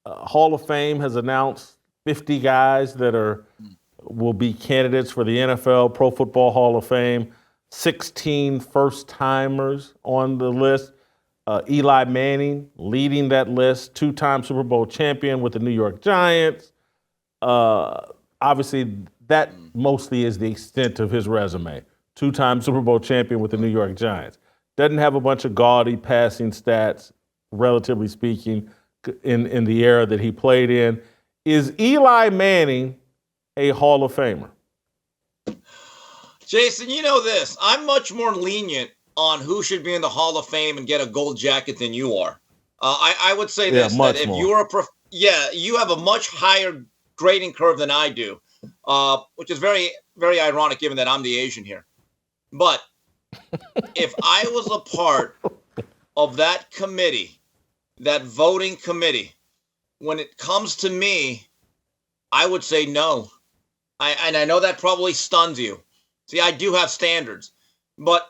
Hall of Fame has announced 50 guys that will be candidates for the NFL Pro Football Hall of Fame. 16 first-timers on the list. Eli Manning leading that list, two-time Super Bowl champion with the New York Giants. Obviously, that mostly is the extent of his resume. Two-time Super Bowl champion with the New York Giants. Doesn't have a bunch of gaudy passing stats, relatively speaking, in the era that he played in. Is Eli Manning a Hall of Famer? Jason, you know this. I'm much more lenient on who should be in the Hall of Fame and get a gold jacket than you are. I would say this, that if you are you have a much higher grading curve than I do, which is very, very ironic given that I'm the Asian here. But if I was a part of that committee, that voting committee, when it comes to me, I would say no. And I know that probably stuns you. See, I do have standards. But,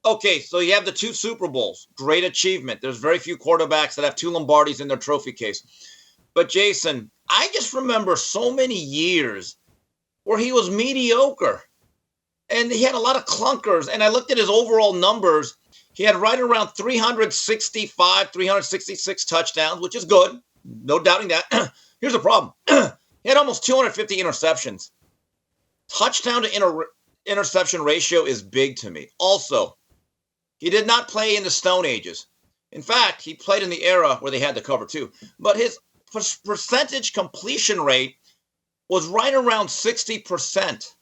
okay, so you have the 2 Super Bowls. Great achievement. There's very few quarterbacks that have 2 Lombardis in their trophy case. But, Jason, I just remember so many years where he was mediocre. And he had a lot of clunkers. And I looked at his overall numbers. He had right around 365, 366 touchdowns, which is good. No doubting that. Here's the problem. He had almost 250 interceptions. Touchdown to interception ratio is big to me. Also, he did not play in the Stone Ages. In fact, he played in the era where they had the cover too. But his percentage completion rate was right around 60%.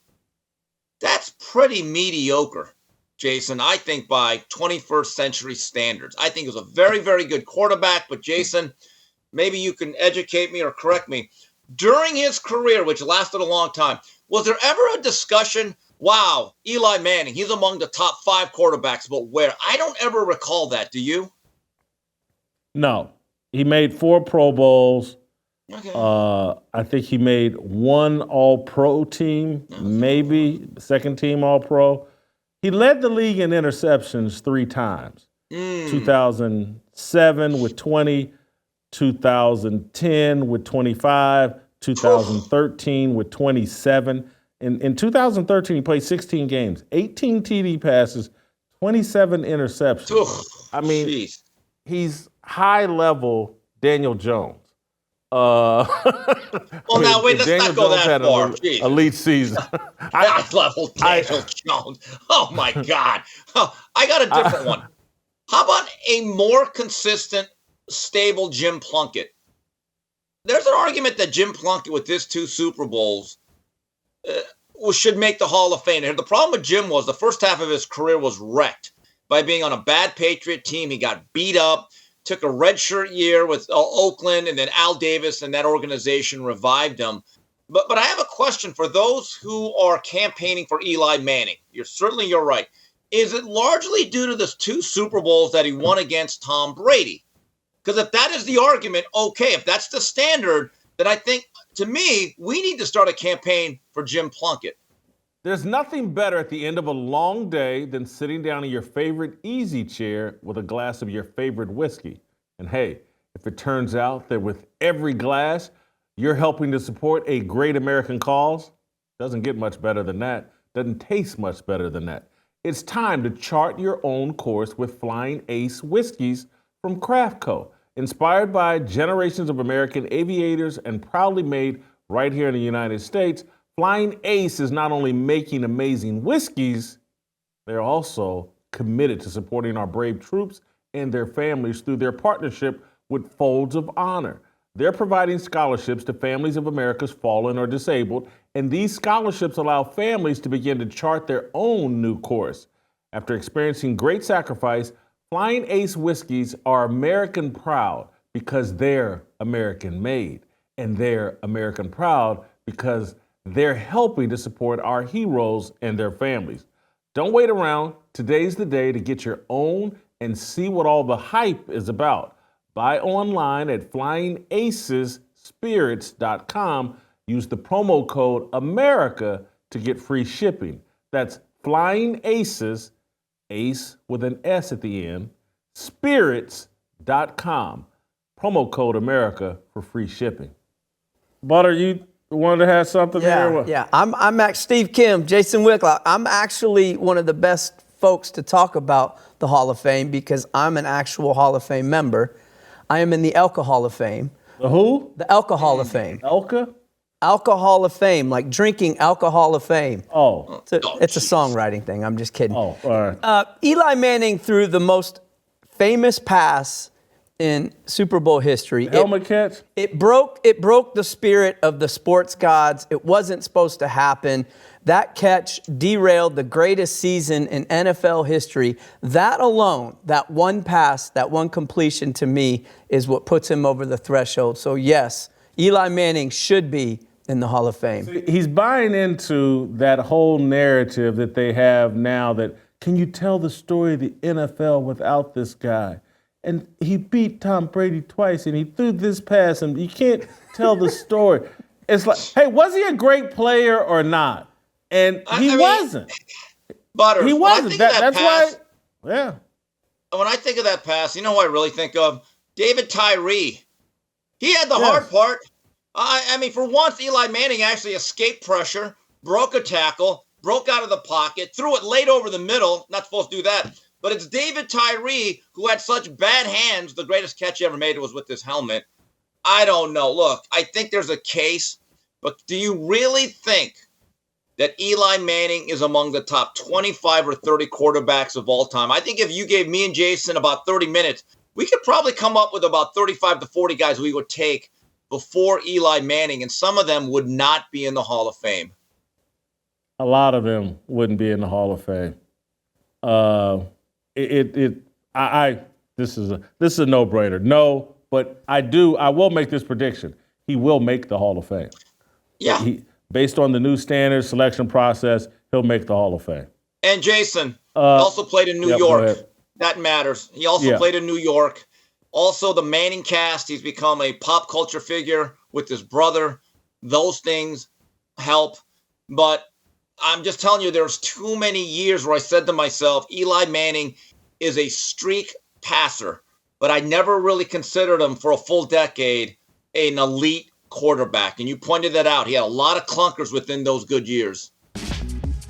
That's pretty mediocre, Jason, I think by 21st century standards. I think he was a very, very good quarterback. But, Jason, maybe you can educate me or correct me. During his career, which lasted a long time, was there ever a discussion, wow, Eli Manning, he's among the top 5 quarterbacks, but where? I don't ever recall that. Do you? No. He made 4 Pro Bowls. Okay. I think he made 1 All-Pro team, maybe second team All-Pro. He led the league in interceptions 3 times. 2007 with 20, 2010 with 25, 2013 with 27. In 2013, he played 16 games, 18 TD passes, 27 interceptions. I mean, he's high-level Daniel Jones. Well, now, wait, let's not go that far. Elite season. High-level Daniel Jones. Oh, my God. Oh, I got a different one. How about a more consistent, stable Jim Plunkett? There's an argument that Jim Plunkett with his 2 Super Bowls should make the Hall of Fame. The problem with Jim was the first half of his career was wrecked by being on a bad Patriot team. He got beat up, took a redshirt year with Oakland, and then Al Davis and that organization revived him. But I have a question for those who are campaigning for Eli Manning. You're right. Is it largely due to the 2 Super Bowls that he won against Tom Brady? Because if that is the argument, okay, if that's the standard, then I think, to me, we need to start a campaign for Jim Plunkett. There's nothing better at the end of a long day than sitting down in your favorite easy chair with a glass of your favorite whiskey. And hey, if it turns out that with every glass, you're helping to support a great American cause, doesn't get much better than that, doesn't taste much better than that. It's time to chart your own course with Flying Ace whiskeys from Craft Co. Inspired by generations of American aviators and proudly made right here in the United States, Flying Ace is not only making amazing whiskeys, they're also committed to supporting our brave troops and their families through their partnership with Folds of Honor. They're providing scholarships to families of America's fallen or disabled, and these scholarships allow families to begin to chart their own new course. After experiencing great sacrifice, Flying Ace whiskeys are American proud because they're American made, and they're American proud because they're helping to support our heroes and their families. Don't wait around. Today's the day to get your own and see what all the hype is about. Buy online at flyingacesspirits.com. Use the promo code AMERICA to get free shipping. That's Flying Aces, Ace with an S at the end, spirits.com. promo code America for free shipping. Butter, you wanted to have something here? Yeah. I'm Steve Kim, Jason Whitlock. I'm actually one of the best folks to talk about the Hall of Fame because I'm an actual Hall of Fame member. I am in the Elka Hall of Fame. The who? The Elka Hall of Fame. Elka? Alcohol of Fame, like drinking alcohol of fame. Oh. It's a songwriting thing. I'm just kidding. Oh, all right. Eli Manning threw the most famous pass in Super Bowl history. Helmet catch? It broke the spirit of the sports gods. It wasn't supposed to happen. That catch derailed the greatest season in NFL history. That alone, that one pass, that one completion to me is what puts him over the threshold. So yes, Eli Manning should be in the Hall of Fame. See, he's buying into that whole narrative that they have now that, can you tell the story of the NFL without this guy? And he beat Tom Brady twice, and he threw this pass, and you can't tell the story. It's like, hey, was he a great player or not? And he wasn't. Butters, he wasn't. That's why. Yeah. When I think of that pass, you know who I really think of? David Tyree. He had the hard part. I mean, for once, Eli Manning actually escaped pressure, broke a tackle, broke out of the pocket, threw it late over the middle. Not supposed to do that. But it's David Tyree who had such bad hands. The greatest catch he ever made was with this helmet. I don't know. Look, I think there's a case. But do you really think that Eli Manning is among the top 25 or 30 quarterbacks of all time? I think if you gave me and Jason about 30 minutes, we could probably come up with about 35 to 40 guys we would take before Eli Manning, and some of them would not be in the Hall of Fame. A lot of them wouldn't be in the Hall of Fame. This is a no-brainer. No, but I will make this prediction. He will make the Hall of Fame. Yeah. Based on the new standards selection process, he'll make the Hall of Fame. And Jason, he also played in New York. That matters. He also played in New York. Also, the Manning cast, he's become a pop culture figure with his brother. Those things help. But I'm just telling you, there's too many years where I said to myself, Eli Manning is a streak passer. But I never really considered him for a full decade an elite quarterback. And you pointed that out. He had a lot of clunkers within those good years.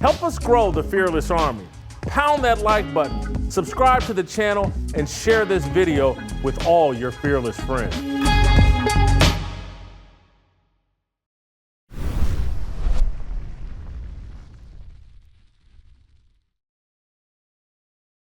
Help us grow the Fearless Army. Pound that like button, subscribe to the channel, and share this video with all your fearless friends.